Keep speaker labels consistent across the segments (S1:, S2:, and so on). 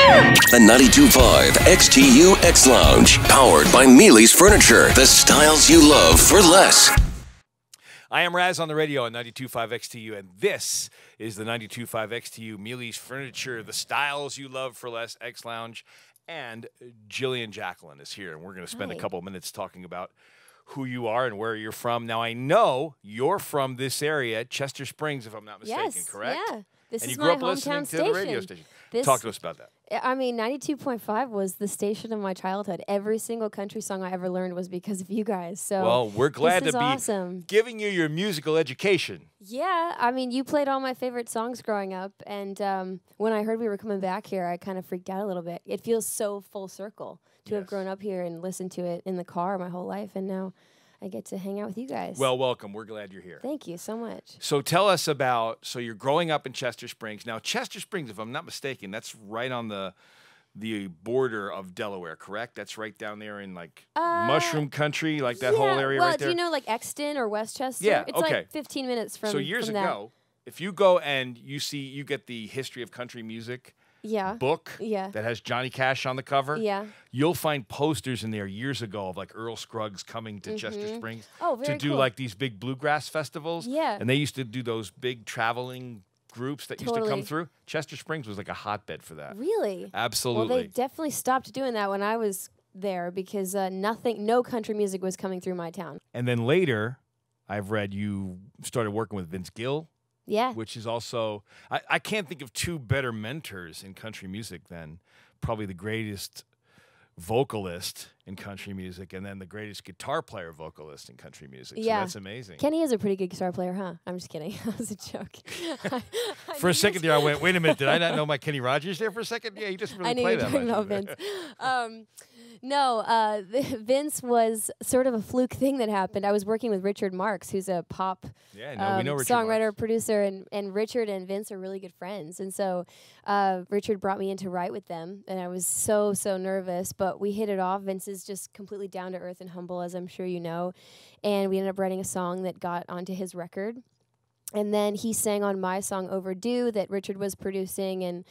S1: The 92.5 XTU X Lounge, powered by Mealey's Furniture. The styles you love for less.
S2: I am Razz on the radio on 92.5 XTU, and this is the 92.5 XTU Mealey's Furniture, the styles you love for less X Lounge. And Jillian Jacqueline is here, and we're going to spend a couple minutes talking about who you are and where you're from. Now, I know you're from this area, Chester Springs, if I'm not mistaken, correct?
S3: Yeah. This
S2: and
S3: is
S2: you grew
S3: my
S2: up
S3: hometown
S2: listening
S3: station.
S2: to the radio station. Talk to us about that.
S3: I mean, 92.5 was the station of my childhood. Every single country song I ever learned was because of you guys. So
S2: well, we're glad to be
S3: awesome.
S2: Giving you your musical education.
S3: Yeah, I mean, you played all my favorite songs growing up, and when I heard we were coming back here, I kind of freaked out a little bit. It feels so full circle to have grown up here and listened to it in the car my whole life, and now I get to hang out with you guys.
S2: Well, welcome. We're glad you're here.
S3: Thank you so much.
S2: So tell us about, so you're growing up in Chester Springs. Now, Chester Springs, if I'm not mistaken, that's right on the border of Delaware, correct? That's right down there in like mushroom country, like that whole area right there?
S3: Well, do you know like Exton or Westchester?
S2: Yeah,
S3: it's like 15 minutes from
S2: So years ago, if you go and you get the history of country music book that has Johnny Cash on the cover, you'll find posters in there years ago of like Earl Scruggs coming to Chester Springs to do like these big bluegrass festivals.
S3: Yeah.
S2: And they used to do those big traveling groups that used to come through. Chester Springs was like a hotbed for that.
S3: Really?
S2: Absolutely.
S3: Well, they definitely stopped doing that when I was there because no country music was coming through my town. And
S2: then later, I've read you started working with Vince Gill.
S3: Yeah.
S2: Which is also, I can't think of two better mentors in country music than probably the greatest vocalist in country music and then the greatest guitar player vocalist in country music.
S3: Yeah.
S2: So that's amazing.
S3: Kenny is a pretty good guitar player, huh? I'm just kidding. That was a joke.
S2: For a second there, I went, wait a minute, did I not know my Kenny Rogers there for a second? Yeah, he just really played that much.
S3: I knew you were talking about Vince. No, Vince was sort of a fluke thing that happened. I was working with Richard Marx, who's a pop
S2: we know Richard
S3: songwriter,
S2: Marx.
S3: Producer, and Richard and Vince are really good friends. And so Richard brought me in to write with them, and I was so nervous, but we hit it off. Vince is just completely down to earth and humble, as I'm sure you know, and we ended up writing a song that got onto his record. And then he sang on my song Overdue that Richard was producing, and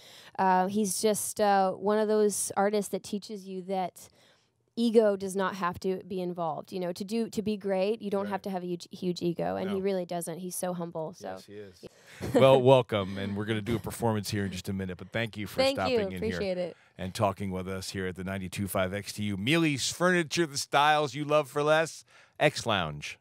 S3: he's just one of those artists that teaches you that ego does not have to be involved. You know, to be great, you don't have to have a huge ego, and he really doesn't. He's so humble. So
S2: yes, he is. Well, welcome, and we're going to do a performance here in just a minute, but thank you for stopping in
S3: Appreciate
S2: here
S3: it.
S2: And talking with us here at the 92.5 XTU Mealey's Furniture, the styles you love for less, X Lounge.